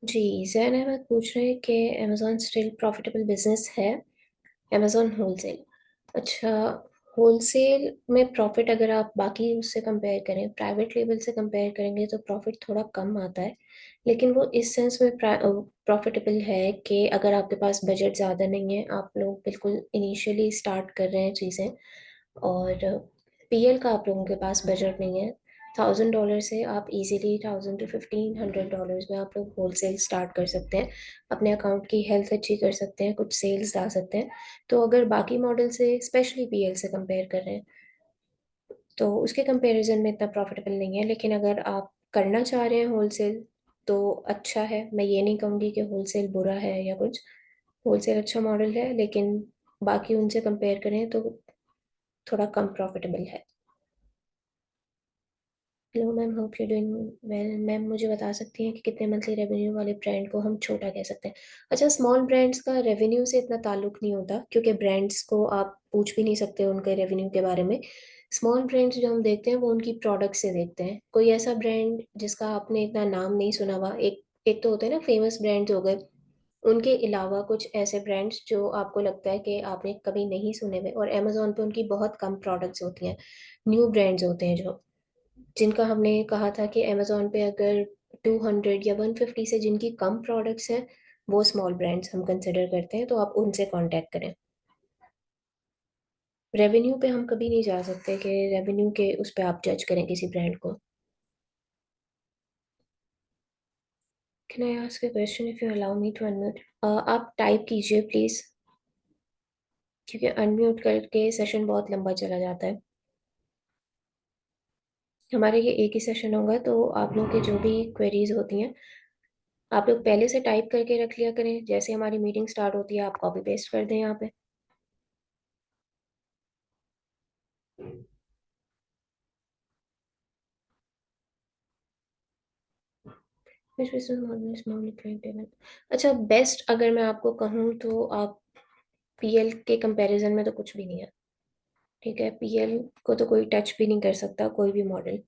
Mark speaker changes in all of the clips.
Speaker 1: जी, ज़ैन अहमद पूछ रहे हैं कि अमेज़न स्टिल प्रॉफ़िटेबल बिज़नेस है? Amazon wholesale. अच्छा, होलसेल में प्रॉफ़िट अगर आप बाकी उससे कंपेयर करें, प्राइवेट लेबल से कंपेयर करेंगे तो प्रॉफ़िट थोड़ा कम आता है। लेकिन वो इस सेंस में प्रॉफ़िटेबल है कि अगर आपके पास बजट ज़्यादा नहीं है, आप लोग बिल्कुल इनिशियली स्टार्ट कर रहे हैं चीज़ें और पीएल का आप लोगों के पास बजट नहीं है, $1000 से आप इज़िली 1000 टू $1500 में आप लोग होलसेल स्टार्ट कर सकते हैं। अपने अकाउंट की हेल्थ अच्छी कर सकते हैं, कुछ सेल्स ला सकते हैं। तो अगर बाकी मॉडल से स्पेशली पीएल से कंपेयर कर रहे हैं, तो उसके कंपैरिज़न में इतना प्रॉफ़िटेबल नहीं है। लेकिन अगर आप करना चाह रहे हैं होलसेल, तो अच्छा है। मैं ये नहीं कहूँगी कि होलसेल बुरा है या कुछ। होलसेल अच्छा मॉडल है, लेकिन बाकी उनसे कंपेयर करें तो थोड़ा कम प्रॉफ़िटेबल है। Hello ma'am, hope you doing well. Ma'am मुझे बता सकती हैं कि कितने मंथली रेवेन्यू वाले ब्रांड को हम छोटा कह सकते हैं? अच्छा, स्मॉल ब्रांड्स का रेवेन्यू से इतना ताल्लुक नहीं होता क्योंकि ब्रांड्स को आप पूछ भी नहीं सकते उनके रेवेन्यू के बारे में। स्मॉल ब्रांड्स जो हम देखते हैं वो उनकी प्रोडक्ट से देखते हैं। कोई ऐसा ब्रांड जिसका आपने इतना नाम नहीं सुना हुआ, एक एक तो होते हैं ना फेमस ब्रांड्स हो गए, उनके अलावा कुछ ऐसे ब्रांड्स जो आपको लगता है कि आपने कभी नहीं सुने हुए और अमेज़न पे उनकी बहुत कम प्रोडक्ट्स होती हैं। न्यू ब्रांड्स होते हैं जो जिनका हमने कहा था कि अमेज़न पे अगर 200 या 150 से जिनकी कम प्रोडक्ट्स हैं, वो स्मॉल ब्रांड्स हम कंसिडर करते हैं, तो आप उनसे कॉन्टैक्ट करें। रेवेन्यू पे हम कभी नहीं जा सकते कि रेवेन्यू के उस पे आप जज करें किसी ब्रांड को। Can I ask a question if you allow me to unmute? आप टाइप कीजिए प्लीज़, क्योंकि अनम्यूट करके सेशन बहुत लंबा चला जाता है। हमारे ये एक ही सेशन होगा, तो आप लोगों की जो भी क्वेरीज़ होती हैं, आप लोग पहले से टाइप करके रख लिया करें। जैसे हमारी मीटिंग स्टार्ट होती है, आप कॉपी पेस्ट कर दें यहाँ पे। Which business model is more lucrative? अच्छा, बेस्ट अगर मैं आपको कहूँ तो आप पीएल के कंपैरिजन में तो कुछ भी नहीं है। ठीक है, पीएल को तो कोई टच भी नहीं कर सकता, कोई भी model.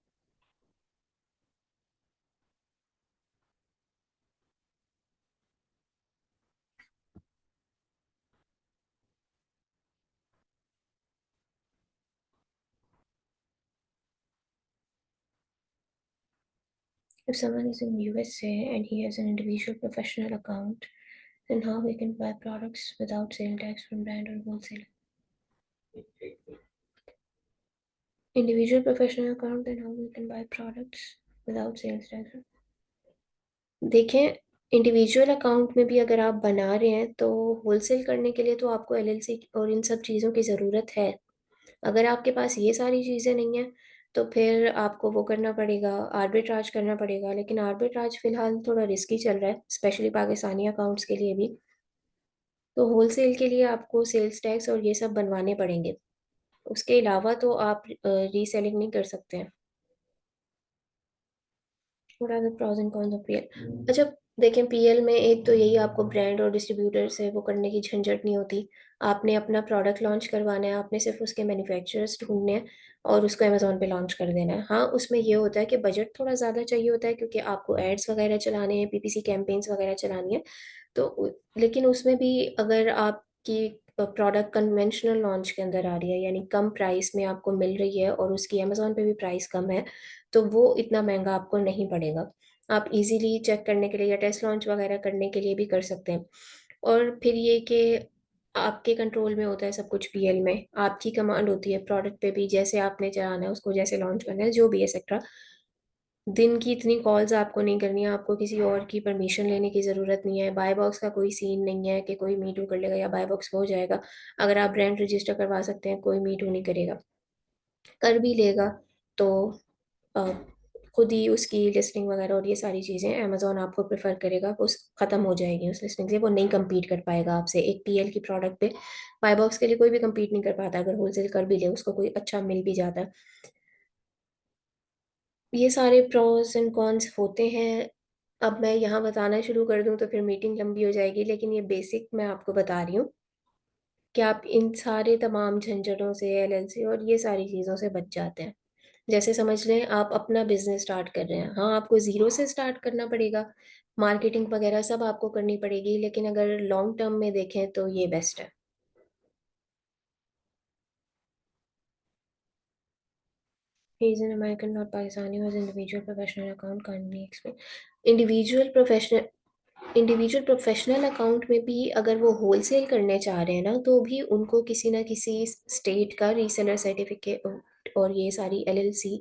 Speaker 1: If someone is in USA and he has an individual professional account, then how he can buy products without sales tax from brand or wholesaler? Individual professional account, then how he can buy products without sales tax? देखें, individual account में भी अगर आप बना रहे हैं तो wholesale करने के लिए तो आपको एलएलसी और इन सब चीज़ों की ज़रूरत है। अगर आपके पास ये सारी चीज़ें नहीं हैं, तो फिर आपको वो करना पड़ेगा, आर्बिट्राज करना पड़ेगा। लेकिन आर्बिट्राज फ़िलहाल थोड़ा रिस्की चल रहा है, स्पेशली पाकिस्तानी अकाउंट्स के लिए भी। तो होलसेल के लिए आपको सेल्स टैक्स और ये सब बनवाने पड़ेंगे। उसके अलावा तो आप रीसेलिंग नहीं कर सकते हैं। What are the pros and cons of PL? अच्छा, देखें, पीएल में एक तो यही आपको ब्रांड और डिस्ट्रीब्यूटर से वो करने की झंझट नहीं होती। आपने अपना प्रोडक्ट लॉन्च करवाना है, आपने सिर्फ उसके मैन्युफैक्चरर्स ढूँढने हैं और उसको अमेज़न पे लॉन्च कर देना है। हाँ, उसमें ये होता है कि बजट थोड़ा ज़्यादा चाहिए होता है क्योंकि आपको एड्स वगैरह चलाने हैं, पीपीसी कैंपेन्स वगैरह चलानी है। तो लेकिन उसमें भी अगर आपकी प्रोडक्ट कन्वेंशनल लॉन्च के अंदर आ रही है, यानी कम प्राइस में आपको मिल रही है और उसकी अमेज़न पे भी प्राइस कम है, तो वो इतना महँगा आपको नहीं पड़ेगा। आप इज़िली चेक करने के लिए या टेस्ट लॉन्च वगैरह करने के लिए भी कर सकते हैं। और फिर ये कि आपके कंट्रोल में होता है सब कुछ पीएल में, आपकी कमांड होती है प्रोडक्ट पे भी, जैसे आपने चलाना है, उसको जैसे लॉन्च करना है, जो भी एक्सेट्रा। दिन की इतनी कॉल्स आपको नहीं करनी है, आपको किसी और की परमिशन लेने की ज़रूरत नहीं है, बाय बॉक्स का कोई सीन नहीं है कि कोई मी टू कर लेगा या बाय बॉक्स हो जाएगा। अगर आप ब्रांड रजिस्टर करवा सकते हैं, कोई मी टू नहीं करेगा। कर भी लेगा तो अ, खुद ही उसकी लिस्टिंग वगैरह और ये सारी चीज़ें अमेज़न आपको प्रेफ़र करेगा, उस ख़त्म हो जाएगी उस लिस्टिंग से, वो नहीं कम्पीट कर पाएगा आपसे। एक पीएल की प्रोडक्ट पे बाय बॉक्स के लिए कोई भी कम्पीट नहीं कर पाता, अगर होलसेल कर भी ले, उसको कोई अच्छा मिल भी जाता है। ये सारे प्रोस एंड कॉन्स होते हैं। अब मैं यहाँ बताना शुरू कर दूँ तो फिर मीटिंग लंबी हो जाएगी, लेकिन ये बेसिक मैं आपको बता रही हूँ कि आप इन सारे तमाम झंझटों से, एलएलसी और ये सारी चीज़ों से बच जाते हैं। जैसे समझ लें आप अपना बिज़नेस स्टार्ट कर रहे हैं। हाँ, आपको ज़ीरो से स्टार्ट करना पड़ेगा, मार्केटिंग वगैरह सब आपको करनी पड़ेगी, लेकिन अगर लॉन्ग टर्म में देखें तो ये बेस्ट है। He is an American, not Pakistani, who has individual professional account kindly explain। Individual professional individual professional account में भी अगर वो होलसेल करने चाह रहे हैं ना, तो भी उनको किसी ना किसी स्टेट का रीसेलर सर्टिफिकेट और ये सारी एलएलसी,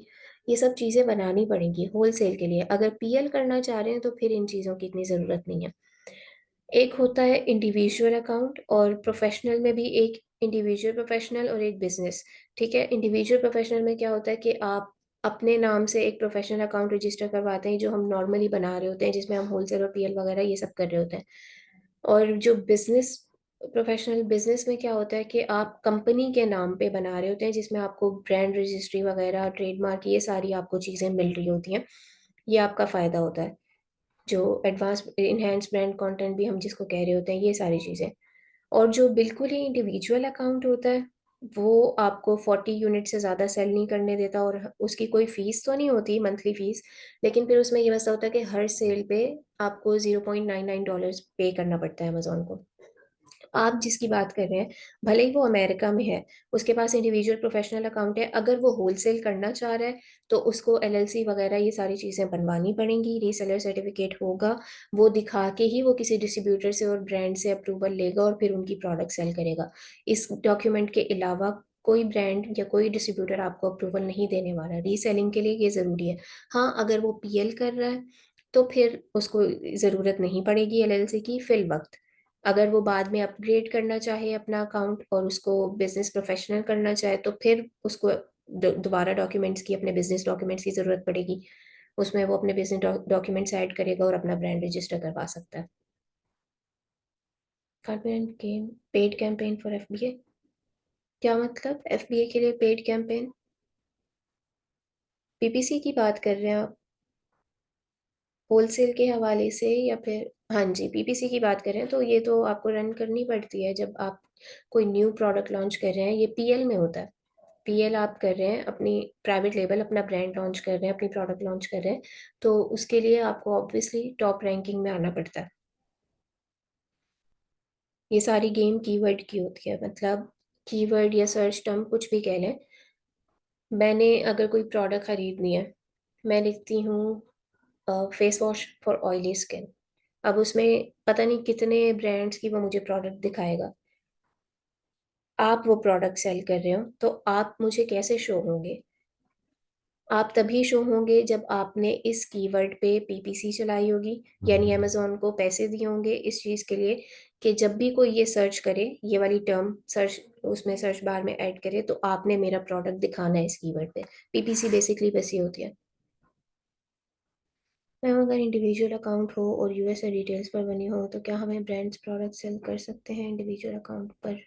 Speaker 1: ये सब चीज़ें बनानी पड़ेंगी होलसेल के लिए। अगर पीएल करना चाह रहे हैं तो फिर इन चीज़ों की इतनी ज़रूरत नहीं है। एक होता है इंडिविजुअल अकाउंट, और प्रोफेशनल में भी एक इंडिविजुअल प्रोफेशनल और एक बिजनेस। ठीक है, इंडिविजुअल प्रोफेशनल में क्या होता है कि आप अपने नाम से एक प्रोफेशनल अकाउंट रजिस्टर करवाते हैं, जो हम नॉर्मली बना रहे होते हैं, जिसमें हम होलसेल और पीएल वगैरह ये सब कर रहे होते हैं। और जो बिजनेस प्रोफेशनल बिजनेस में क्या होता है कि आप कंपनी के नाम पे बना रहे होते हैं, जिसमें आपको ब्रांड रजिस्ट्री वगैरह, ट्रेडमार्क, ये सारी आपको चीज़ें मिल रही होती हैं। ये आपका फ़ायदा होता है। जो एडवांस इनहेंस ब्रांड कंटेंट भी हम जिसको कह रहे होते हैं, ये सारी चीज़ें। और जो बिल्कुल ही इंडिविजुअल अकाउंट होता है, वो आपको 40 यूनिट से ज़्यादा सेल नहीं करने देता, और उसकी कोई फीस तो नहीं होती मंथली फीस, लेकिन फिर उसमें ये मसला होता है कि हर सेल पे आपको $0.99 पे करना पड़ता है अमेजोन को। आप जिसकी बात कर रहे हैं, भले ही वो अमेरिका में है, उसके पास इंडिविजुअल प्रोफेशनल अकाउंट है, अगर वो होलसेल करना चाह रहा है तो उसको एलएलसी वगैरह ये सारी चीज़ें बनवानी पड़ेंगी, रीसेलर सर्टिफिकेट होगा, वो दिखा के ही वो किसी डिस्ट्रीब्यूटर से और ब्रांड से अप्रूवल लेगा और फिर उनकी प्रोडक्ट सेल करेगा। इस डॉक्यूमेंट के अलावा कोई ब्रांड या कोई डिस्ट्रीब्यूटर आपको अप्रूवल नहीं देने वाला। रीसेलिंग के लिए ये ज़रूरी है। हाँ, अगर वो पीएल कर रहा है तो फिर उसको ज़रूरत नहीं पड़ेगी एलएलसी की फिल वक्त। अगर वो बाद में अपग्रेड करना चाहे अपना अकाउंट और उसको बिजनेस प्रोफेशनल करना चाहे, तो फिर उसको दोबारा डॉक्यूमेंट्स की, अपने बिजनेस डॉक्यूमेंट्स की ज़रूरत पड़ेगी। उसमें वो अपने बिजनेस डॉक्यूमेंट्स ऐड करेगा और अपना ब्रांड रजिस्टर करवा सकता है। Paid campaign for FBA? क्या मतलब एफबीए के लिए पेड कैंपेन? पीपीसी की बात कर रहे हैं आप? होलसेल के हवाले से या फिर? हाँ जी, पीपीसी की बात करें तो ये तो आपको रन करनी पड़ती है जब आप कोई न्यू प्रोडक्ट लॉन्च कर रहे हैं। ये पीएल में होता है। पीएल आप कर रहे हैं, अपनी प्राइवेट लेबल, अपना ब्रांड लॉन्च कर रहे हैं, अपनी प्रोडक्ट लॉन्च कर रहे हैं, तो उसके लिए आपको ऑब्वियसली टॉप रैंकिंग में आना पड़ता है। ये सारी गेम कीवर्ड की होती है, मतलब कीवर्ड या सर्च टर्म कुछ भी कह लें। मैंने अगर कोई प्रोडक्ट खरीदनी है, मैं लिखती हूँ face wash for oily skin. अब उसमें पता नहीं कितने ब्रांड्स की वो मुझे प्रोडक्ट दिखाएगा। आप वो प्रोडक्ट सेल कर रहे हो तो आप मुझे कैसे शो होंगे? आप तभी शो होंगे जब आपने इस कीवर्ड पे पीपीसी चलाई होगी, यानी अमेज़न को पैसे दिए होंगे इस चीज़ के लिए कि जब भी कोई ये सर्च करे, ये वाली टर्म सर्च उसमें सर्च बार में ऐड करे, तो आपने मेरा प्रोडक्ट दिखाना है इस कीवर्ड पे। पीपीसी बेसिकली वैसी होती है। मैम, अगर इंडिविजुअल अकाउंट हो और यूएस या डिटेल्स पर बनी हो, तो क्या हमें ब्रांड्स प्रोडक्ट सेल कर सकते हैं इंडिविजुअल अकाउंट पर?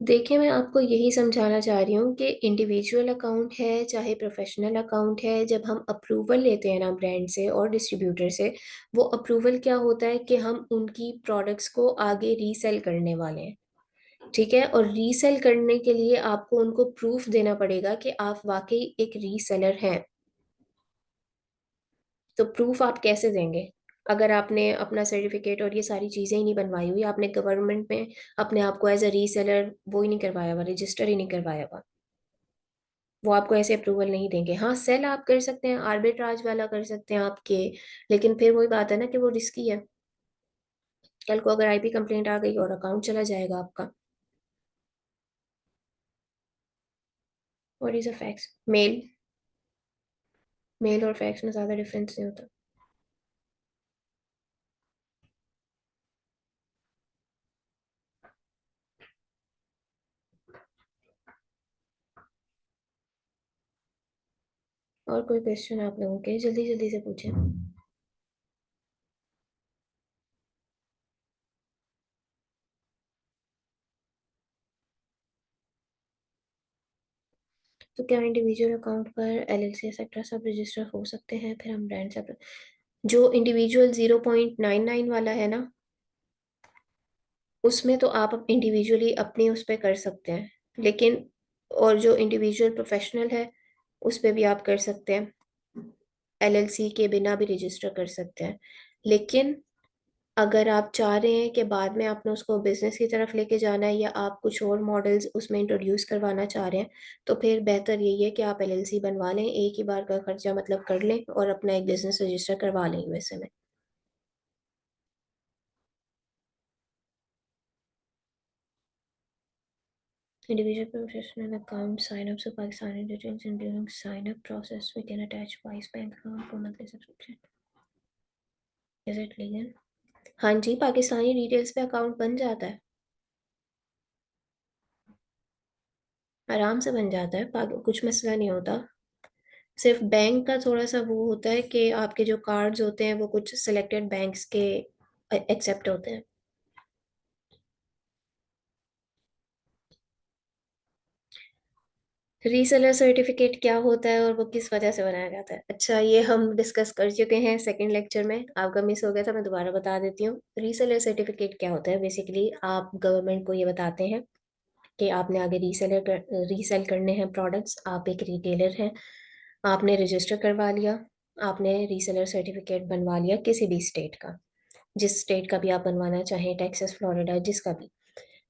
Speaker 1: देखिए, मैं आपको यही समझाना चाह रही हूँ कि इंडिविजुअल अकाउंट है चाहे प्रोफेशनल अकाउंट है, जब हम अप्रूवल लेते हैं ना ब्रांड से और डिस्ट्रीब्यूटर से, वो अप्रूवल क्या होता है कि हम उनकी प्रोडक्ट्स को आगे रीसेल करने वाले हैं। ठीक है, और रीसेल करने के लिए आपको उनको प्रूफ देना पड़ेगा कि आप वाकई एक रीसेलर हैं। तो प्रूफ आप कैसे देंगे अगर आपने अपना सर्टिफिकेट और ये सारी चीज़ें ही नहीं बनवाई हुई, आपने गवर्नमेंट में अपने आप को एज अ रीसेलर वो ही नहीं करवाया हुआ, रजिस्टर ही नहीं करवाया हुआ, वो आपको ऐसे अप्रूवल नहीं देंगे। हाँ, सेल आप कर सकते हैं, आर्बिट्राज वाला कर सकते हैं आपके, लेकिन फिर वही बात है ना कि वो रिस्की है। कल को अगर आईपी कंप्लेंट आ गई और अकाउंट चला जाएगा आपका। What is a fax? Mail. Mail और फैक्स में ज़्यादा डिफरेंस नहीं होता। और कोई क्वेश्चन आप लोगों के, जल्दी जल्दी से पूछें। तो क्या इंडिविजुअल अकाउंट पर एलएलसी एक्सेट्रा सब रजिस्टर हो सकते हैं, फिर हम ब्रांड सब? जो इंडिविजुअल 0.99 वाला है ना, उसमें तो आप इंडिविजुअली अपने उस पर कर सकते हैं, लेकिन और जो इंडिविजुअल प्रोफेशनल है, उस पर भी आप कर सकते हैं। एलएलसी के बिना भी रजिस्टर कर सकते हैं। लेकिन अगर आप चाह रहे हैं कि बाद में आपने उसको बिजनेस की तरफ लेके जाना है, या आप कुछ और मॉडल्स उसमें इंट्रोड्यूस करवाना चाह रहे हैं, तो फिर बेहतर यही है कि आप एलएलसी बनवा लें, एक ही बार का खर्चा मतलब कर लें और अपना एक बिजनेस रजिस्टर करवा लें यूएसए में। Individual professional account sign-up, so Pakistani details, and during sign-up process we can attach Wise bank account for monthly subscription. Is it legal? हाँ जी, पाकिस्तानी डिटेल्स पे अकाउंट बन जाता है, आराम से बन जाता है, कुछ मसला नहीं होता। सिर्फ बैंक का थोड़ा सा वो होता है कि आपके जो कार्ड्स होते हैं वो कुछ सिलेक्टेड बैंक्स के एक्सेप्ट होते हैं। रीसेलर सर्टिफिकेट क्या होता है और वो किस वजह से बनाया जाता है, अच्छा ये हम डिस्कस कर चुके हैं सेकंड लेक्चर में, आपका मिस हो गया था, मैं दोबारा बता देती हूँ। रीसेलर सर्टिफिकेट क्या होता है, बेसिकली आप गवर्नमेंट को ये बताते हैं कि आपने आगे रीसेल करने हैं प्रोडक्ट्स, आप एक रिटेलर हैं, आपने रजिस्टर करवा लिया, आपने रीसेलर सर्टिफिकेट बनवा लिया किसी भी स्टेट का, जिस स्टेट का भी आप बनवाना चाहें, टेक्सास, फ्लोरिडा, जिसका भी।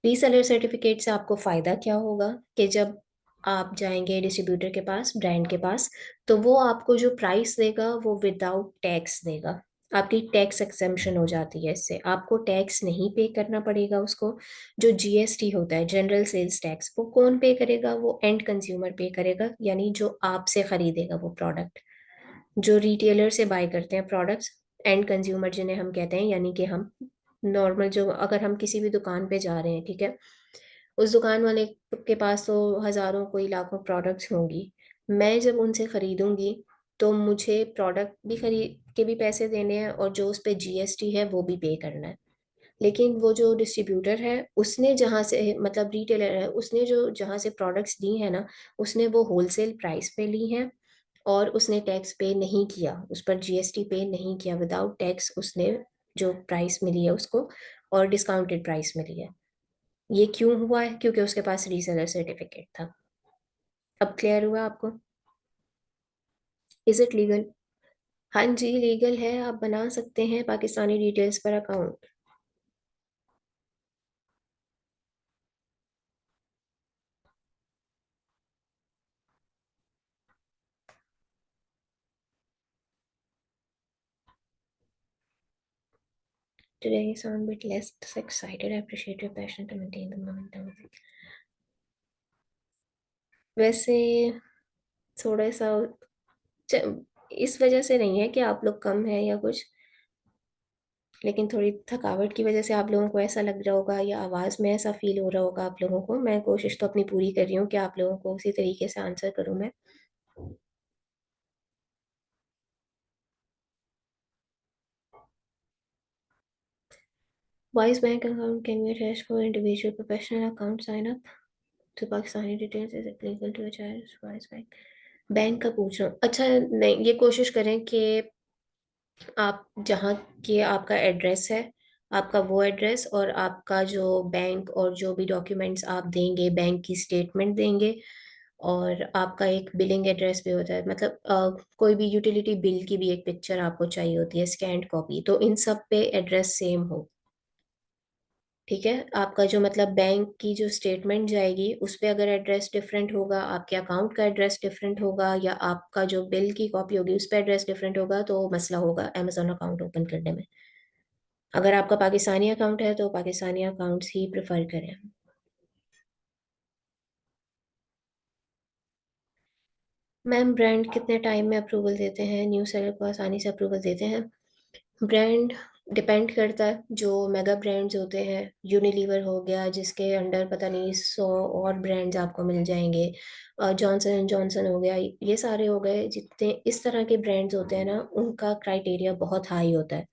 Speaker 1: रीसेलर सर्टिफिकेट से आपको फ़ायदा क्या होगा कि जब आप जाएंगे डिस्ट्रीब्यूटर के पास, ब्रांड के पास, तो वो आपको जो प्राइस देगा वो विदाउट टैक्स देगा। आपकी टैक्स एक्सेम्पशन हो जाती है, इससे आपको टैक्स नहीं पे करना पड़ेगा उसको। जो जीएसटी होता है, जनरल सेल्स टैक्स, वो कौन पे करेगा, वो एंड कंज्यूमर पे करेगा, यानी जो आपसे खरीदेगा वो प्रोडक्ट, जो रिटेलर से बाय करते हैं प्रोडक्ट्स, एंड कंज्यूमर जिन्हें हम कहते हैं, यानी कि हम नॉर्मल, जो अगर हम किसी भी दुकान पे जा रहे हैं, ठीक है, उस दुकान वाले के पास तो हजारों कोई लाखों प्रोडक्ट्स होंगी, मैं जब उनसे खरीदूंगी तो मुझे प्रोडक्ट भी खरीद के भी पैसे देने हैं और जो उस पे जीएसटी है वो भी पे करना है। लेकिन वो जो डिस्ट्रीब्यूटर है, उसने जहाँ से, मतलब रिटेलर है, उसने जो जहाँ से प्रोडक्ट्स ली है ना, उसने वो होलसेल प्राइस पे ली है और उसने टैक्स पे नहीं किया, उस पर जीएसटी पे नहीं किया, विदाउट टैक्स उसने जो प्राइस मिली है उसको, और डिस्काउंटेड प्राइस मिली है। ये क्यों हुआ है, क्योंकि उसके पास रीसेलर सर्टिफिकेट था। अब क्लियर हुआ आपको? Is it legal? हाँ जी, लीगल है, आप बना सकते हैं पाकिस्तानी डिटेल्स पर account. Today you sound a bit less excited. I appreciate your passion to maintain the momentum. वैसे थोड़ा सा इस वजह से नहीं है कि आप लोग कम हैं या कुछ, लेकिन थोड़ी थकावट की वजह से आप लोगों को ऐसा लग रहा होगा, या आवाज़ में ऐसा फील हो रहा होगा आप लोगों को। मैं कोशिश तो अपनी पूरी कर रही हूँ कि आप लोगों को उसी तरीके से आंसर करूँ मैं। Wise bank account can be attached for individual professional account sign up to Pakistani details, is it legal to attach Wise bank? Bank का पूछ रहा हूँ, अच्छा नहीं, ये कोशिश करें कि आप जहाँ के आपका एड्रेस है, आपका वो एड्रेस और आपका जो बैंक और जो भी डॉक्यूमेंट्स आप देंगे, बैंक की स्टेटमेंट देंगे, और आपका एक बिलिंग एड्रेस भी होता है, मतलब कोई भी यूटिलिटी बिल की भी एक पिक्चर आपको चाहिए होती है, स्कैन्ड कॉपी, तो इन सब पे एड्रेस सेम हो। ठीक है, आपका जो मतलब बैंक की जो स्टेटमेंट जाएगी उस पे अगर एड्रेस डिफरेंट होगा, आपके अकाउंट का एड्रेस डिफरेंट होगा, या आपका जो बिल की कॉपी होगी उस पे एड्रेस डिफरेंट होगा, तो मसला होगा अमेजोन अकाउंट ओपन करने में। अगर आपका पाकिस्तानी अकाउंट है तो पाकिस्तानी अकाउंट्स ही प्रेफर करें। मैम, ब्रांड कितने टाइम में अप्रूवल देते हैं, न्यू सेलर को आसानी से अप्रूवल देते हैं? ब्रांड डिपेंड करता है, जो मेगा ब्रांड्स होते हैं, यूनिलीवर हो गया जिसके अंडर पता नहीं 100 और ब्रांड्स आपको मिल जाएंगे, जॉनसन एंड जॉनसन हो गया, ये सारे हो गए, जितने इस तरह के ब्रांड्स होते हैं ना, उनका क्राइटेरिया बहुत हाई होता है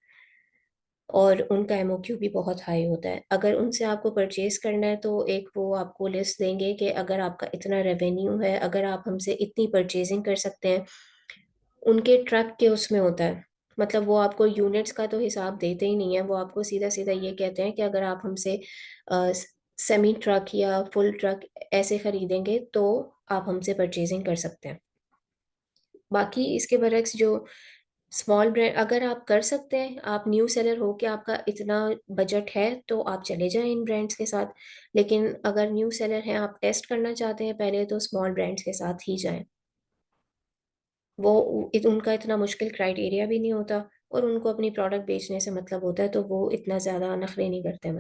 Speaker 1: और उनका एमओक्यू भी बहुत हाई होता है। अगर उनसे आपको परचेज करना है तो एक वो आपको लिस्ट देंगे कि अगर आपका इतना रेवेन्यू है, अगर आप हमसे इतनी परचेजिंग कर सकते हैं, उनके ट्रक के उसमें होता है, मतलब वो आपको यूनिट्स का तो हिसाब देते ही नहीं है, वो आपको सीधा सीधा ये कहते हैं कि अगर आप हमसे सेमी ट्रक या फुल ट्रक ऐसे खरीदेंगे तो आप हमसे परचेजिंग कर सकते हैं। बाकी इसके बरक्स जो स्मॉल ब्रांड, अगर आप कर सकते हैं, आप न्यू सेलर हो के आपका इतना बजट है, तो आप चले जाएं इन ब्रांड्स के साथ। लेकिन अगर न्यू सेलर हैं, आप टेस्ट करना चाहते हैं पहले, तो स्मॉल ब्रांड्स के साथ ही जाएं। वो उनका इतना मुश्किल क्राइटेरिया भी नहीं होता, और उनको अपनी प्रोडक्ट बेचने से मतलब होता है, तो वो इतना ज़्यादा नखरे नहीं करते।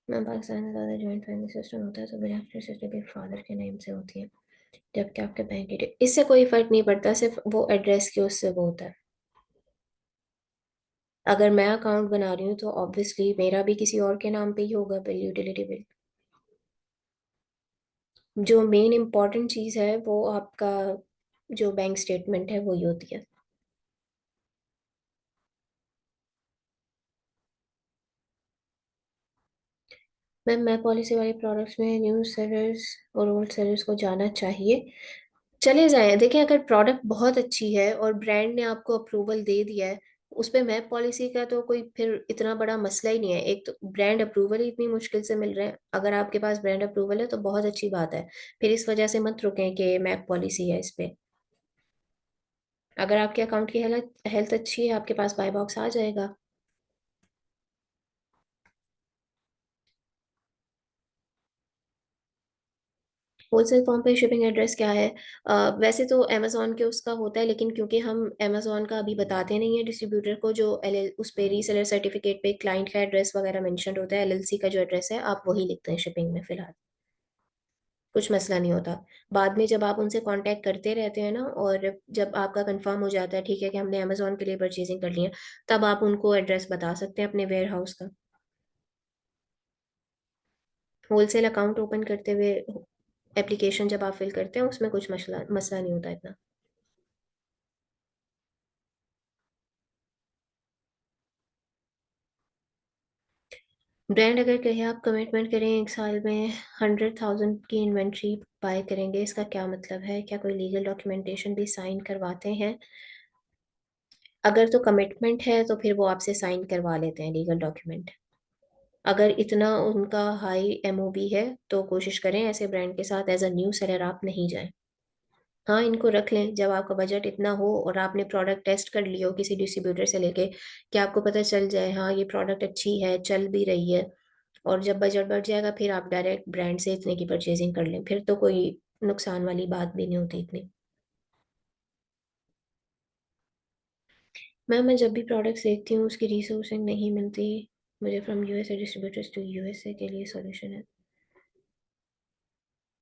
Speaker 1: मैं पाकिस्तान में ज़्यादा जॉइंट फैमिली सिस्टम होता है, तो बेनिफिशियल सर्टिफिकेट फादर के नेम से होती है, जबकि आपके बैंक डिटेल, इससे कोई फर्क नहीं पड़ता, सिर्फ वो एड्रेस की उससे वो होता है। अगर मैं अकाउंट बना रही हूँ तो ऑब्वियसली मेरा भी किसी और के नाम पे ही होगा बिल, यूटिलिटी बिल। जो मेन इम्पॉर्टेंट चीज़ है वो आपका जो बैंक स्टेटमेंट है वही होती है। मैं पॉलिसी वाले प्रोडक्ट्स में न्यू सेलर्स और ओल्ड सेलर्स को जाना चाहिए, चले जाएं। देखिए, अगर प्रोडक्ट बहुत अच्छी है और ब्रांड ने आपको अप्रूवल दे दिया है, उस पे मैप पॉलिसी का तो कोई फिर इतना बड़ा मसला ही नहीं है। एक तो ब्रांड अप्रूवल ही इतनी मुश्किल से मिल रहे हैं, अगर आपके पास ब्रांड अप्रूवल है तो बहुत अच्छी बात है। फिर इस वजह से मत रुकें कि मैप पॉलिसी है इस पे। अगर आपके अकाउंट की हेल्थ हेल्थ अच्छी है, आपके पास बाय बॉक्स आ जाएगा। होलसेल फॉर्म पे शिपिंग एड्रेस क्या है? वैसे तो अमेजोन के उसका होता है, लेकिन क्योंकि हम अमेजोन का अभी बताते नहीं है डिस्ट्रीब्यूटर को, जो एल उस पे रीसेलर सर्टिफिकेट पे क्लाइंट का एड्रेस वगैरह मेंशन होता है, एलएलसी का जो एड्रेस है आप वही लिखते हैं शिपिंग में फिलहाल। कुछ मसला नहीं होता। बाद में जब आप उनसे कांटेक्ट करते रहते हैं ना, और जब आपका कंफर्म हो जाता है ठीक है कि हमने अमेजोन के लिए परचेजिंग कर लिया, तब आप उनको एड्रेस बता सकते हैं अपने वेयर हाउस का। होलसेल अकाउंट ओपन करते हुए एप्लीकेशन जब आप फिल करते हैं, उसमें कुछ मसला मसला नहीं होता इतना। ब्रांड अगर कहे आप कमिटमेंट करें 1 साल में 100,000 की इन्वेंट्री बाय करेंगे, इसका क्या मतलब है? क्या कोई लीगल डॉक्यूमेंटेशन भी साइन करवाते हैं? अगर तो कमिटमेंट है तो फिर वो आपसे साइन करवा लेते हैं लीगल डॉक्यूमेंट। अगर इतना उनका हाई एमओबी है, तो कोशिश करें ऐसे ब्रांड के साथ एज अ न्यू सेलर आप नहीं जाएं। हाँ, इनको रख लें जब आपका बजट इतना हो और आपने प्रोडक्ट टेस्ट कर लिया हो किसी डिस्ट्रीब्यूटर से लेके, कि आपको पता चल जाए हाँ ये प्रोडक्ट अच्छी है, चल भी रही है। और जब बजट बढ़ जाएगा, फिर आप डायरेक्ट ब्रांड से इतने की परचेजिंग कर लें, फिर तो कोई नुकसान वाली बात भी नहीं होती इतनी। मैं जब भी प्रोडक्ट्स देखती हूँ उसकी रिसोर्सिंग नहीं मिलती, मुझे from USA distributors to USA के लिए सॉल्यूशन है।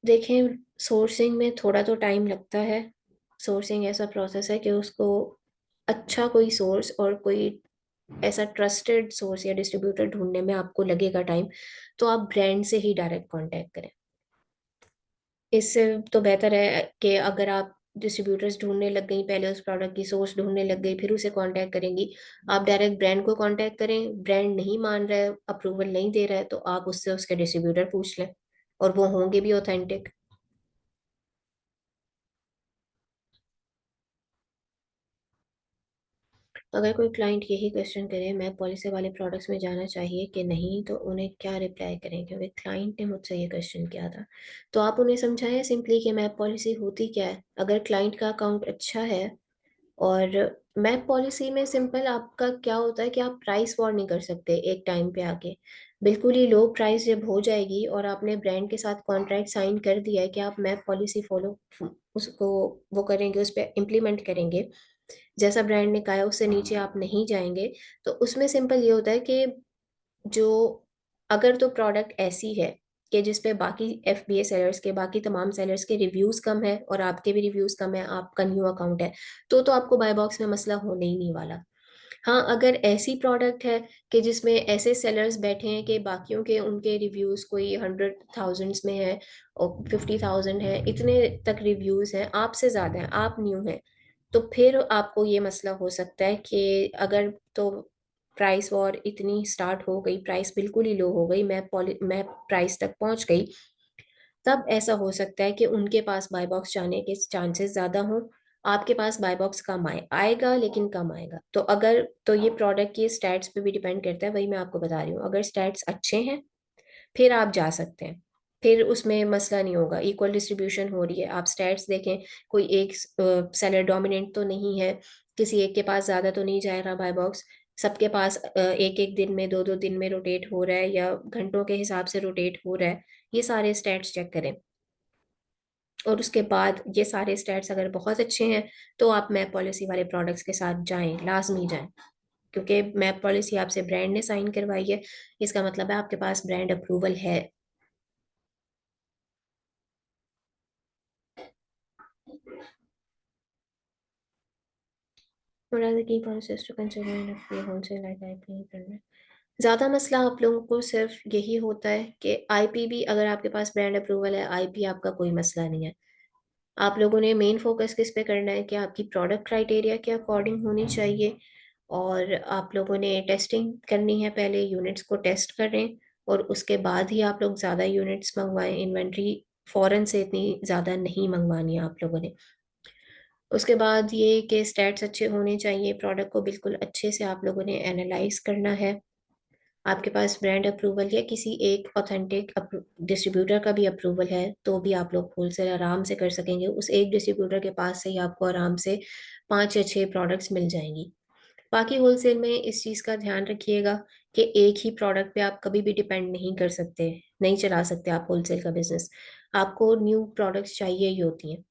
Speaker 1: देखें, सोर्सिंग में थोड़ा तो टाइम लगता है। सोर्सिंग ऐसा प्रोसेस है कि उसको अच्छा कोई सोर्स और कोई ऐसा ट्रस्टेड सोर्स या डिस्ट्रीब्यूटर ढूंढने में आपको लगेगा टाइम, तो आप ब्रांड से ही डायरेक्ट कांटेक्ट करें। इससे तो बेहतर है कि अगर आप डिस्ट्रीब्यूटर्स ढूंढने लग गई, पहले उस प्रोडक्ट की सोर्स ढूंढने लग गई फिर उसे कांटेक्ट करेंगी, आप डायरेक्ट ब्रांड को कांटेक्ट करें। ब्रांड नहीं मान रहा है, अप्रूवल नहीं दे रहा है, तो आप उससे उसके डिस्ट्रीब्यूटर पूछ लें, और वो होंगे भी ऑथेंटिक। अगर कोई क्लाइंट यही क्वेश्चन करे मैं पॉलिसी वाले प्रोडक्ट्स में जाना चाहिए कि नहीं, तो उन्हें क्या रिप्लाई करें? क्योंकि क्लाइंट ने मुझसे ये क्वेश्चन किया था, तो आप उन्हें समझाएं सिंपली कि मैप पॉलिसी होती क्या है। अगर क्लाइंट का अकाउंट अच्छा है, और मैप पॉलिसी में सिंपल आपका क्या होता है कि आप प्राइस वॉर नहीं कर सकते एक टाइम पे आके। बिल्कुल ही लो प्राइस जब हो जाएगी और आपने ब्रांड के साथ कॉन्ट्रैक्ट साइन कर दिया है कि आप मैप पॉलिसी फॉलो उसको वो करेंगे, उस पर इम्प्लीमेंट करेंगे, जैसा ब्रांड ने कहा है उससे नीचे आप नहीं जाएंगे, तो उसमें सिंपल ये होता है कि जो, अगर तो प्रोडक्ट ऐसी है कि जिस पे बाकी एफबीए सेलर्स के, बाकी तमाम सेलर्स के रिव्यूज कम है और आपके भी रिव्यूज कम है, आपका न्यू अकाउंट है, तो आपको बाय बॉक्स में मसला होने ही नहीं वाला। हाँ, अगर ऐसी प्रोडक्ट है कि जिसमें ऐसे सेलर्स बैठे हैं कि बाकियों के उनके रिव्यूज कोई 100,000s में है और 50,000 है, इतने तक रिव्यूज हैं, आपसे ज्यादा हैं, आप न्यू हैं, तो फिर आपको ये मसला हो सकता है कि अगर तो प्राइस वॉर इतनी स्टार्ट हो गई, प्राइस बिल्कुल ही लो हो गई, मैं प्राइस तक पहुंच गई, तब ऐसा हो सकता है कि उनके पास बाय बॉक्स जाने के चांसेस ज्यादा हों। आपके पास बाय बॉक्स कम आएगा, लेकिन कम आएगा। तो अगर तो ये प्रोडक्ट के स्टैट्स पे भी डिपेंड करता है, वही मैं आपको बता रही हूँ। अगर स्टैट्स अच्छे हैं फिर आप जा सकते हैं, फिर उसमें मसला नहीं होगा, इक्वल डिस्ट्रीब्यूशन हो रही है। आप स्टैट्स देखें, कोई एक सेलर डोमिनेंट तो नहीं है, किसी एक के पास ज़्यादा तो नहीं जा रहा बाय बॉक्स, सबके पास एक एक दिन में, दो दो दिन में रोटेट हो रहा है या घंटों के हिसाब से रोटेट हो रहा है। ये सारे स्टैट्स चेक करें, और उसके बाद ये सारे स्टैट्स अगर बहुत अच्छे हैं तो आप मैप पॉलिसी वाले प्रोडक्ट्स के साथ जाएं, लाजमी जाएं। क्योंकि मैप पॉलिसी आपसे ब्रांड ने साइन करवाई है, इसका मतलब है आपके पास ब्रांड अप्रूवल है। What are the key concepts to consider in a free wholesale like IP करना? ज़्यादा मसला आप लोगों को सिर्फ यही होता है कि आईपी भी, अगर आपके पास ब्रांड अप्रूवल है, आईपी आपका कोई मसला नहीं है। आप लोगों ने मेन फोकस किस पे करना है कि आपकी प्रोडक्ट क्राइटेरिया के अकॉर्डिंग होनी चाहिए, और आप लोगों ने टेस्टिंग करनी है, पहले यूनिट्स को टेस्ट करें, और उसके बाद ही आप लोग ज़्यादा यूनिट्स मंगवाएं। इन्वेंट्री फ़ौरन से इतनी ज़्यादा नहीं मंगवानी है आप लोगों ने। उसके बाद ये कि स्टैट्स अच्छे होने चाहिए, प्रोडक्ट को बिल्कुल अच्छे से आप लोगों ने एनालाइज करना है। आपके पास ब्रांड अप्रूवल या किसी एक ऑथेंटिक डिस्ट्रीब्यूटर का भी अप्रूवल है तो भी आप लोग होलसेल आराम से कर सकेंगे। उस एक डिस्ट्रीब्यूटर के पास से ही आपको आराम से 5 या 6 प्रोडक्ट्स मिल जाएंगी। बाकी होलसेल में इस चीज़ का ध्यान रखिएगा कि एक ही प्रोडक्ट पे आप कभी भी डिपेंड नहीं कर सकते, नहीं चला सकते आप होलसेल का बिजनेस। आपको न्यू प्रोडक्ट्स चाहिए ही होती हैं।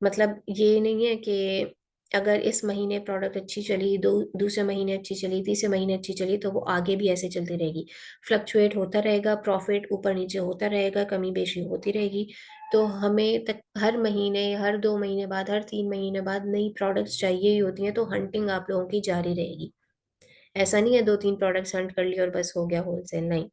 Speaker 1: मतलब ये नहीं है कि अगर इस महीने प्रोडक्ट अच्छी चली, दूसरे महीने अच्छी चली, तीसरे महीने अच्छी चली, तो वो आगे भी ऐसे चलती रहेगी। फ्लक्चुएट होता रहेगा, प्रॉफिट ऊपर नीचे होता रहेगा, कमी बेशी होती रहेगी। तो हमें तक हर महीने, हर 2 महीने बाद, हर 3 महीने बाद नई प्रोडक्ट्स चाहिए ही होती हैं, तो हंटिंग आप लोगों की जारी रहेगी। ऐसा नहीं है 2-3 प्रोडक्ट्स हंट कर लिए और बस हो गया होलसेल, नहीं।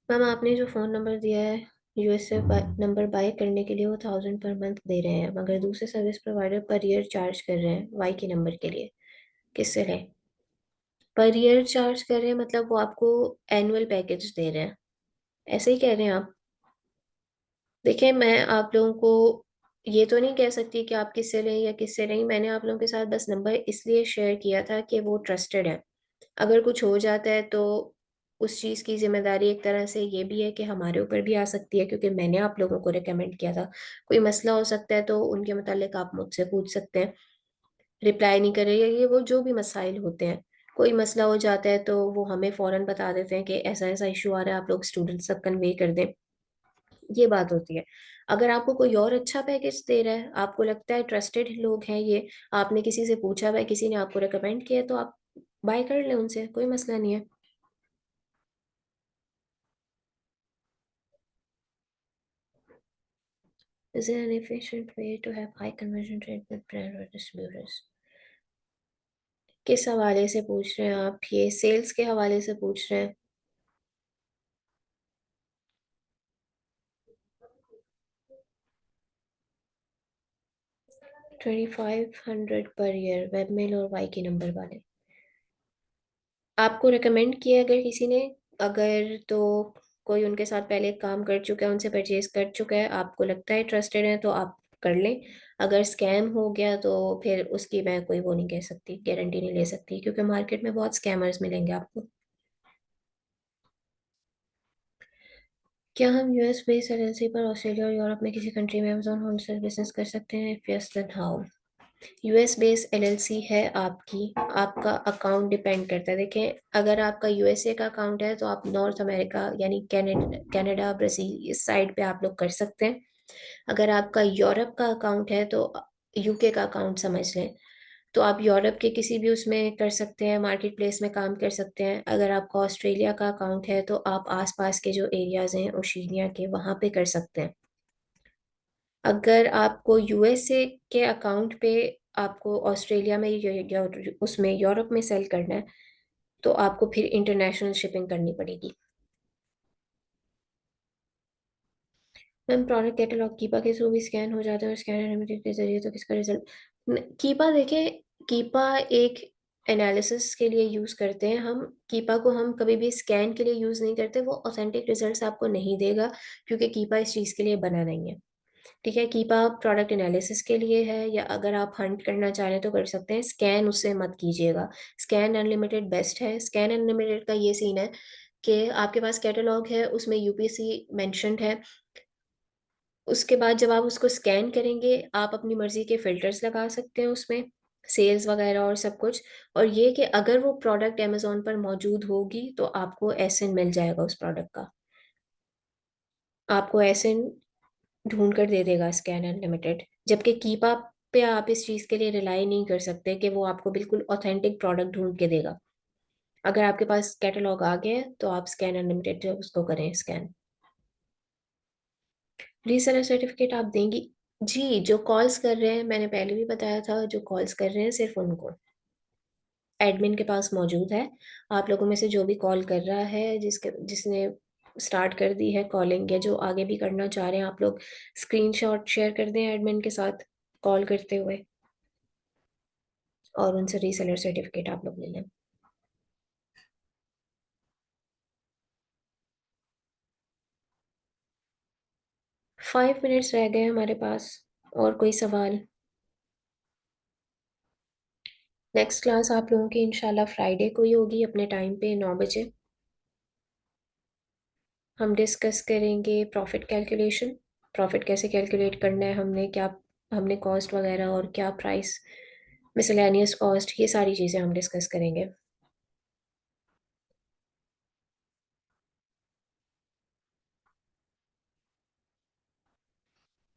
Speaker 1: मैम आपने जो फ़ोन नंबर दिया है, यूएसए नंबर बाय करने के लिए वो 1000 पर मंथ दे रहे हैं, मगर दूसरे service provider per year charge कर रहे हैं वाई के नंबर के लिए। किससे है? पर ईयर चार्ज कर रहे हैं मतलब वो आपको एनुअल पैकेज दे रहे हैं, ऐसे ही कह रहे हैं आप? देखिए, मैं आप लोगों को ये तो नहीं कह सकती कि आप किससे लें या किससे नहीं। मैंने आप लोगों के साथ बस नंबर इसलिए शेयर किया था कि वो ट्रस्टेड है। अगर कुछ हो जाता है तो उस चीज़ की ज़िम्मेदारी एक तरह से ये भी है कि हमारे ऊपर भी आ सकती है, क्योंकि मैंने आप लोगों को रिकमेंड किया था। कोई मसला हो सकता है तो उनके मुतालिक आप मुझसे पूछ सकते हैं। रिप्लाई नहीं कर रही है, ये वो जो भी मसाइल होते हैं, कोई मसला हो जाता है तो वो हमें फ़ौरन बता देते हैं कि ऐसा-ऐसा इश्यू आ रहा है, आप लोग स्टूडेंट्स तक कन्वे कर दें। ये बात होती है। अगर आपको कोई और अच्छा पैकेज दे रहा है, आपको लगता है ट्रस्टेड लोग हैं ये, आपने किसी से पूछा हुआ है, किसी ने आपको रिकमेंड किया है, तो आप बाय कर लें उनसे, कोई मसला नहीं है। Is there an efficient way to have high conversion rate with brand or distributors? किस हवाले से पूछ रहे हैं आप? ये सेल्स के हवाले से पूछ रहे हैं? 2500 पर ईयर, वेबमेल और वाई के नंबर वाले। आपको रिकमेंड किया अगर किसी ने, अगर तो कोई उनके साथ पहले काम कर चुका है, उनसे परचेज कर चुका है, आपको लगता है ट्रस्टेड है, तो आप कर लें। अगर स्कैम हो गया तो फिर उसकी मैं कोई वो नहीं कह सकती, गारंटी नहीं ले सकती, क्योंकि मार्केट में बहुत स्कैमर्स मिलेंगे आपको। क्या हम यूएस बेस्ड एलएलसी पर ऑस्ट्रेलिया और यूरोप में किसी कंट्री में अमेज़न होलसेल बिजनेस कर सकते हैं? If yes then how? US based LLC है आपकी, आपका अकाउंट डिपेंड करता है। देखें, अगर आपका यूएसए का अकाउंट है तो आप नॉर्थ अमेरिका यानी कनाडा, ब्राज़ील, इस साइड पे आप लोग कर सकते हैं। अगर आपका यूरोप का अकाउंट है तो यूके का अकाउंट समझ लें, तो आप यूरोप के किसी भी उसमें कर सकते हैं, मार्केट प्लेस में काम कर सकते हैं। अगर आपका ऑस्ट्रेलिया का अकाउंट है तो आप आसपास के जो एरियाज हैं ओशिनिया के, वहाँ पे कर सकते हैं। अगर आपको यूएसए के अकाउंट पे आपको ऑस्ट्रेलिया में या उसमें यूरोप में सेल करना है तो आपको फिर इंटरनेशनल शिपिंग करनी पड़ेगी। मैम प्रोडक्ट कैटलॉग कीपा के थ्रू भी स्कैन हो जाता है, और स्कैनर लिमिटेड के जरिए तो किसका रिजल्ट? कीपा देखें, कीपा एक एनालिसिस के लिए यूज़ करते हैं हम। कीपा को हम कभी भी स्कैन के लिए यूज़ नहीं करते, वो ऑथेंटिक रिजल्ट्स आपको नहीं देगा, क्योंकि कीपा इस चीज़ के लिए बना नहीं है। ठीक है, कीप आप प्रोडक्ट एनालिसिस के लिए है, या अगर आप हंट करना चाह रहे हैं तो कर सकते हैं। स्कैन उससे मत कीजिएगा। स्कैन अनलिमिटेड बेस्ट है। स्कैन अनलिमिटेड का ये सीन है कि आपके पास कैटलॉग है, उसमें यूपीसी मेंशन्ड है। उसके बाद जब आप उसको स्कैन करेंगे, आप अपनी मर्जी के फिल्टर्स लगा सकते हैं उसमें, सेल्स वगैरह और सब कुछ। और ये कि अगर वो प्रोडक्ट अमेजोन पर मौजूद होगी तो आपको एसएन मिल जाएगा उस प्रोडक्ट का। आपको एसएन ढूंढ कर दे देगा स्कैन अनलिमिटेड। जबकि कीप अप पे आप इस चीज़ के लिए रिलाई नहीं कर सकते कि वो आपको बिल्कुल ऑथेंटिक प्रोडक्ट ढूंढ के देगा। अगर आपके पास कैटलॉग आ गया है तो आप स्कैन अनलिमिटेड उसको करें स्कैन। रीसेलर सर्टिफिकेट आप देंगी? जी, जो कॉल्स कर रहे हैं, मैंने पहले भी बताया था, जो कॉल्स कर रहे हैं सिर्फ उनको एडमिन के पास मौजूद है। आप लोगों में से जो भी कॉल कर रहा है, जिसने स्टार्ट कर दी है कॉलिंग, या जो आगे भी करना चाह रहे हैं, आप लोग स्क्रीनशॉट शेयर कर दें एडमिन के साथ कॉल करते हुए, और उनसे रीसेलर सर्टिफिकेट आप लोग ले लें। 5 मिनट्स रह गए हमारे पास। और कोई सवाल? नेक्स्ट क्लास आप लोगों की इंशाल्लाह फ्राइडे को ही होगी, अपने टाइम पे 9 बजे। हम डिस्कस करेंगे प्रॉफिट कैलकुलेशन। प्रॉफिट कैसे कैलकुलेट करना है, हमने कॉस्ट वगैरह और क्या प्राइस, मिसलेनियस कॉस्ट, ये सारी चीज़ें हम डिस्कस करेंगे।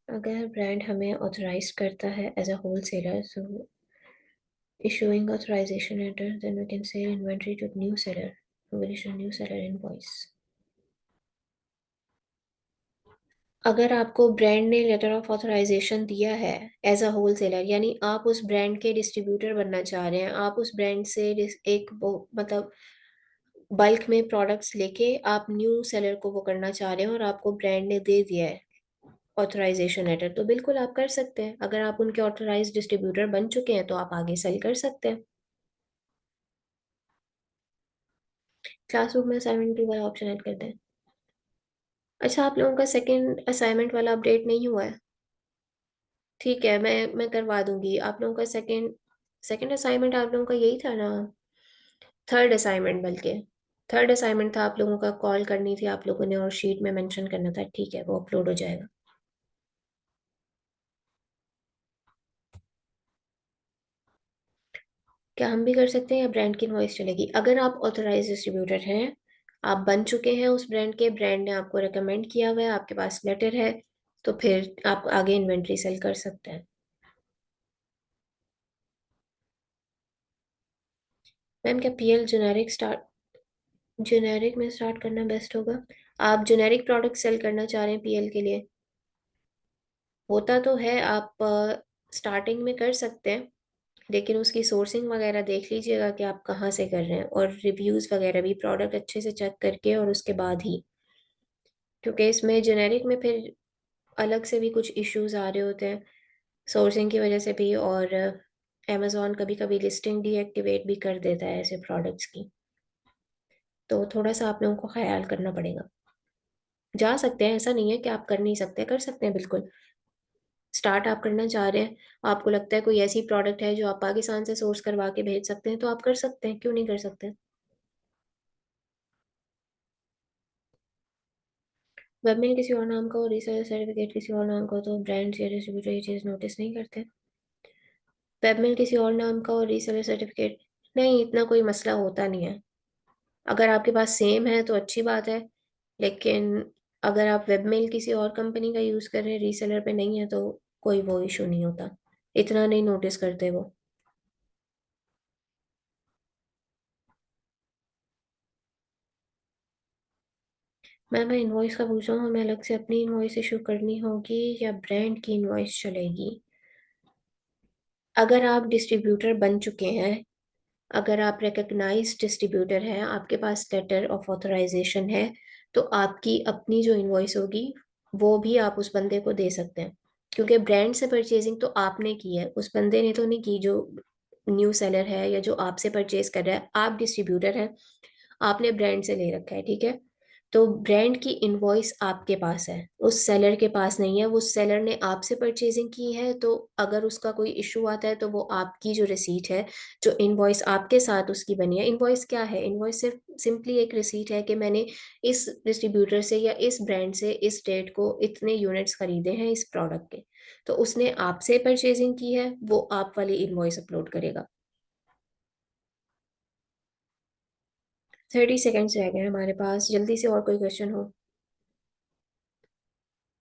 Speaker 1: अगर ब्रांड हमें ऑथराइज करता है as a wholesaler, so issuing authorization letter, then we can sell inventory to new seller who will issue new seller invoice। अगर आपको ब्रांड ने लेटर ऑफ ऑथराइजेशन दिया है एज अ होल सेलर, यानी आप उस ब्रांड के distributor बनना चाह रहे हैं, आप उस ब्रांड से मतलब बल्क में प्रोडक्ट्स लेके आप न्यू सेलर को वो करना चाह रहे हैं, और आपको ब्रांड ने दे दिया है ऑथराइजेशन लेटर, तो बिल्कुल आप कर सकते हैं। अगर आप उनके ऑथराइज डिस्ट्रीब्यूटर बन चुके हैं तो आप आगे सेल कर सकते हैं। क्लासरूम में असाइनमेंट 2 वाला ऑप्शन ऐड करते हैं। अच्छा, आप लोगों का सेकंड असाइनमेंट वाला अपडेट नहीं हुआ है? ठीक है, मैं करवा दूंगी आप लोगों का सेकंड। सेकंड असाइनमेंट आप लोगों का यही था ना? थर्ड असाइनमेंट, बल्कि थर्ड असाइनमेंट था आप लोगों का, कॉल करनी थी आप लोगों ने और शीट में मेंशन करना था। ठीक है, वो अपलोड हो जाएगा। क्या हम भी कर सकते हैं या ब्रांड की इनवॉइस चलेगी? अगर आप ऑथराइज डिस्ट्रीब्यूटर हैं, आप बन चुके हैं उस ब्रांड के, ब्रांड ने आपको रेकमेंड किया हुआ है, आपके पास लेटर है, तो फिर आप आगे इन्वेंट्री सेल कर सकते हैं। मैम, क्या पीएल जेनेरिक में स्टार्ट करना बेस्ट होगा? आप जेनेरिक प्रोडक्ट सेल करना चाह रहे हैं पीएल के लिए? होता तो है, आप स्टार्टिंग में कर सकते हैं, लेकिन उसकी सोर्सिंग वगैरह देख लीजिएगा कि आप कहाँ से कर रहे हैं, और रिव्यूज़ वगैरह भी प्रोडक्ट अच्छे से चेक करके और उसके बाद ही। क्योंकि इसमें जेनेरिक में फिर अलग से भी कुछ इश्यूज आ रहे होते हैं सोर्सिंग की वजह से भी, और अमेज़ॉन कभी कभी लिस्टिंग डीएक्टिवेट भी कर देता है ऐसे प्रोडक्ट्स की। तो थोड़ा सा आप लोगों को ख्याल करना पड़ेगा। जा सकते हैं, ऐसा नहीं है कि आप कर नहीं सकते, कर सकते हैं बिल्कुल। स्टार्ट आप करना चाह रहे हैं, आपको लगता है कोई ऐसी प्रोडक्ट है जो आप पाकिस्तान से सोर्स करवा के भेज सकते हैं, तो आप कर सकते हैं, क्यों नहीं कर सकते? वेबमेल किसी और नाम का और रीसेलर सर्टिफिकेट किसी और नाम का हो तो ब्रांड या डिस्ट्रीब्यूटर ये चीज़ नोटिस नहीं करते? वेबमेल किसी और नाम का और रीसेलर सर्टिफिकेट, नहीं, इतना कोई मसला होता नहीं है। अगर आपके पास सेम है तो अच्छी बात है, लेकिन अगर आप वेबमेल किसी और कंपनी का यूज़ कर रहे हैं, रीसेलर पे नहीं है, तो कोई वो इशू नहीं होता, इतना नहीं नोटिस करते वो। मैं इनवॉइस का पूछ रहा हूँ, हमें अलग से अपनी इनवॉइस इशू करनी होगी या ब्रांड की इनवॉइस चलेगी? अगर आप डिस्ट्रीब्यूटर बन चुके हैं, अगर आप रिकग्नाइज्ड डिस्ट्रीब्यूटर हैं, आपके पास लेटर ऑफ ऑथराइजेशन है, तो आपकी अपनी जो इनवॉइस होगी वो भी आप उस बंदे को दे सकते हैं। क्योंकि ब्रांड से परचेजिंग तो आपने की है, उस बंदे ने तो नहीं की जो न्यू सेलर है या जो आपसे परचेज कर रहा है। आप डिस्ट्रीब्यूटर हैं, आपने ब्रांड से ले रखा है, ठीक है? तो ब्रांड की इनवॉइस आपके पास है, उस सेलर के पास नहीं है। वो सेलर ने आपसे परचेजिंग की है, तो अगर उसका कोई इशू आता है तो वो आपकी जो रिसीट है, जो इनवॉइस आपके साथ उसकी बनी है। इनवॉइस क्या है? इनवॉइस सिर्फ सिंपली एक रिसीट है कि मैंने इस डिस्ट्रीब्यूटर से या इस ब्रांड से इस डेट को इतने यूनिट्स खरीदे हैं इस प्रोडक्ट के। तो उसने आपसे परचेजिंग की है, वो आप वाली इनवॉइस अपलोड करेगा। 30 सेकेंड्स रह गए हैं हमारे पास, जल्दी से और कोई क्वेश्चन हो।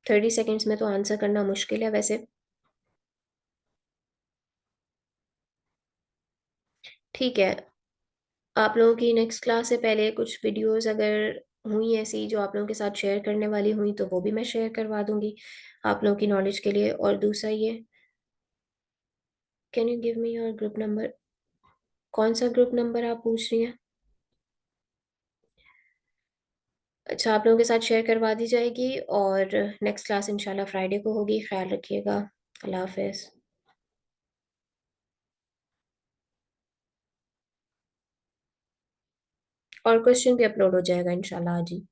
Speaker 1: 30 सेकेंड्स में तो आंसर करना मुश्किल है वैसे। ठीक है। आप लोगों की नेक्स्ट क्लास से पहले कुछ वीडियोस अगर हुई ऐसी जो आप लोगों के साथ शेयर करने वाली हुई, तो वो भी मैं शेयर करवा दूंगी आप लोगों की नॉलेज के लिए। और दूसरा ये, can you give me your group number? कौन सा ग्रुप नंबर आप पूछ रही हैं? अच्छा, आप लोगों के साथ शेयर करवा दी जाएगी। और नेक्स्ट क्लास इंशाल्लाह फ्राइडे को होगी। ख्याल रखिएगा। अल्लाह हाफिज। और क्वेश्चन भी अपलोड हो जाएगा इंशाल्लाह आज ही।